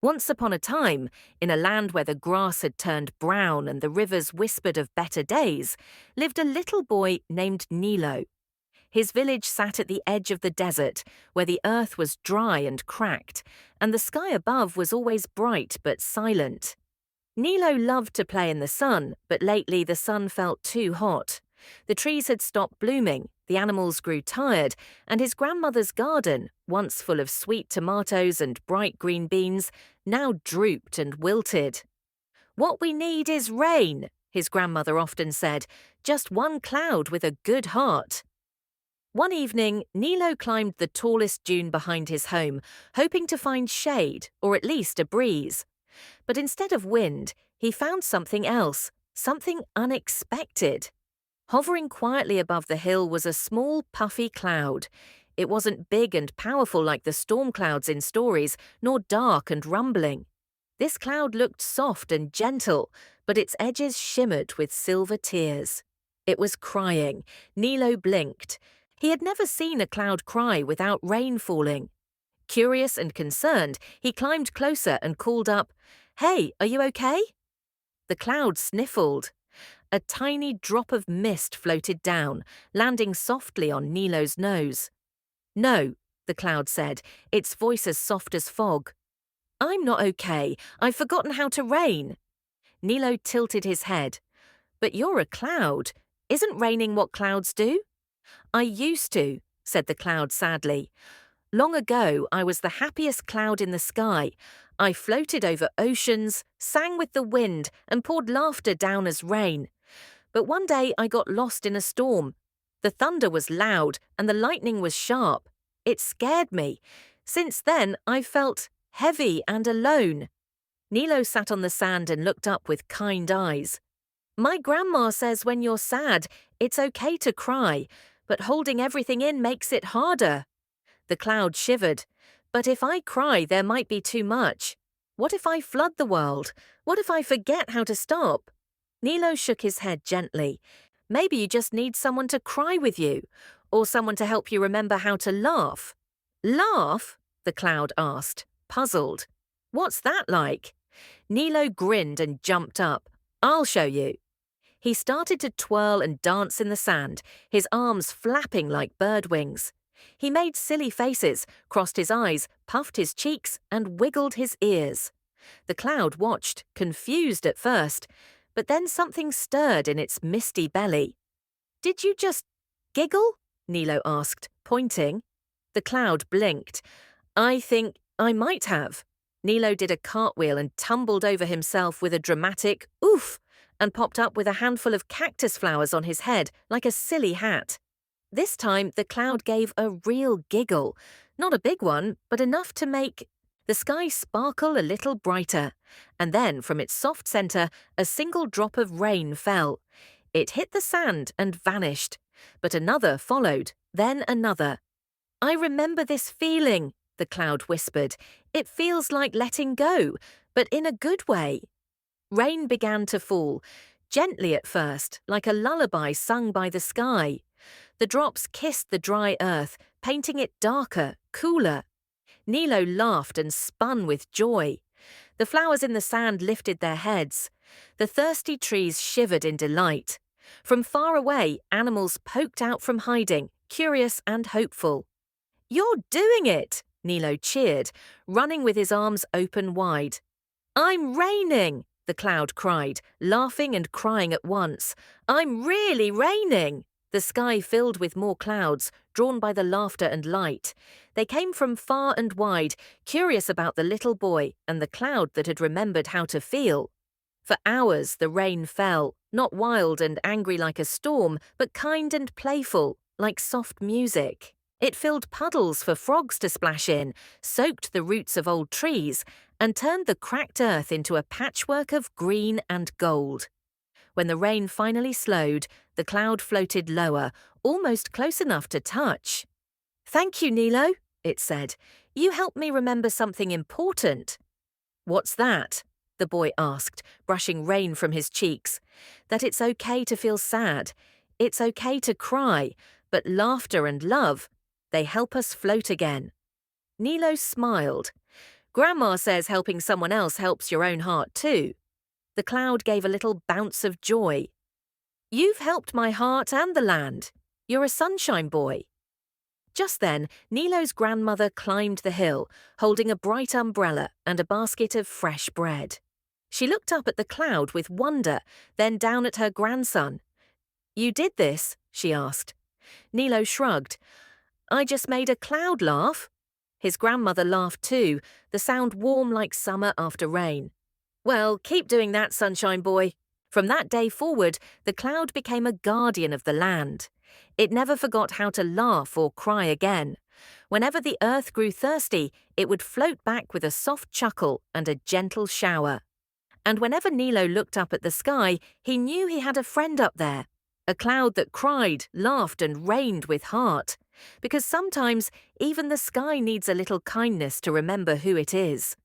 Once upon a time, in a land where the grass had turned brown and the rivers whispered of better days, lived a little boy named Nilo. His village sat at the edge of the desert, where the earth was dry and cracked, and the sky above was always bright but silent. Nilo loved to play in the sun, but lately the sun felt too hot. The trees had stopped blooming, the animals grew tired, and his grandmother's garden, once full of sweet tomatoes and bright green beans, now drooped and wilted. "What we need is rain," his grandmother often said, "just one cloud with a good heart." One evening, Nilo climbed the tallest dune behind his home, hoping to find shade, or at least a breeze. But instead of wind, he found something else, something unexpected. Hovering quietly above the hill was a small, puffy cloud. It wasn't big and powerful like the storm clouds in stories, nor dark and rumbling. This cloud looked soft and gentle, but its edges shimmered with silver tears. It was crying. Nilo blinked. He had never seen a cloud cry without rain falling. Curious and concerned, he climbed closer and called up, "Hey, are you okay?" The cloud sniffled. A tiny drop of mist floated down, landing softly on Nilo's nose. "No," the cloud said, its voice as soft as fog. "I'm not okay. I've forgotten how to rain." Nilo tilted his head. "But you're a cloud. Isn't raining what clouds do?" "I used to," said the cloud sadly. "Long ago, I was the happiest cloud in the sky. I floated over oceans, sang with the wind, and poured laughter down as rain. But one day I got lost in a storm. The thunder was loud and the lightning was sharp. It scared me. Since then, I've felt heavy and alone." Nilo sat on the sand and looked up with kind eyes. "My grandma says when you're sad, it's okay to cry, but holding everything in makes it harder." The cloud shivered. "But if I cry, there might be too much. What if I flood the world? What if I forget how to stop?" Nilo shook his head gently. "Maybe you just need someone to cry with you, or someone to help you remember how to laugh." "Laugh?" the cloud asked, puzzled. "What's that like?" Nilo grinned and jumped up. "I'll show you." He started to twirl and dance in the sand, his arms flapping like bird wings. He made silly faces, crossed his eyes, puffed his cheeks, and wiggled his ears. The cloud watched, confused at first, but then something stirred in its misty belly. "Did you just giggle?" Nilo asked, pointing. The cloud blinked. "I think I might have." Nilo did a cartwheel and tumbled over himself with a dramatic "oof" and popped up with a handful of cactus flowers on his head like a silly hat. This time, the cloud gave a real giggle. Not a big one, but enough to make the sky sparkle a little brighter. And then, from its soft center, a single drop of rain fell. It hit the sand and vanished. But another followed, then another. "I remember this feeling," the cloud whispered. "It feels like letting go, but in a good way." Rain began to fall, gently at first, like a lullaby sung by the sky. The drops kissed the dry earth, painting it darker, cooler. Nilo laughed and spun with joy. The flowers in the sand lifted their heads. The thirsty trees shivered in delight. From far away, animals poked out from hiding, curious and hopeful. "You're doing it!" Nilo cheered, running with his arms open wide. "I'm raining!" the cloud cried, laughing and crying at once. "I'm really raining!" The sky filled with more clouds, drawn by the laughter and light. They came from far and wide, curious about the little boy and the cloud that had remembered how to feel. For hours the rain fell, not wild and angry like a storm, but kind and playful, like soft music. It filled puddles for frogs to splash in, soaked the roots of old trees, and turned the cracked earth into a patchwork of green and gold. When the rain finally slowed, the cloud floated lower, almost close enough to touch. "Thank you, Nilo," it said. "You helped me remember something important." "What's that?" the boy asked, brushing rain from his cheeks. "That it's okay to feel sad. It's okay to cry, but laughter and love, they help us float again." Nilo smiled. Grandma says helping someone else helps your own heart too. The cloud gave a little bounce of joy. You've helped my heart and the land. You're a sunshine boy. Just then, Nilo's grandmother climbed the hill, holding a bright umbrella and a basket of fresh bread. She looked up at the cloud with wonder, then down at her grandson. You did this? She asked. Nilo shrugged. I just made a cloud laugh. His grandmother laughed too, the sound warm like summer after rain. Well, keep doing that, sunshine boy. From that day forward, the cloud became a guardian of the land. It never forgot how to laugh or cry again. Whenever the earth grew thirsty, it would float back with a soft chuckle and a gentle shower. And whenever Nilo looked up at the sky, he knew he had a friend up there, a cloud that cried, laughed, and rained with heart. Because sometimes even the sky needs a little kindness to remember who it is.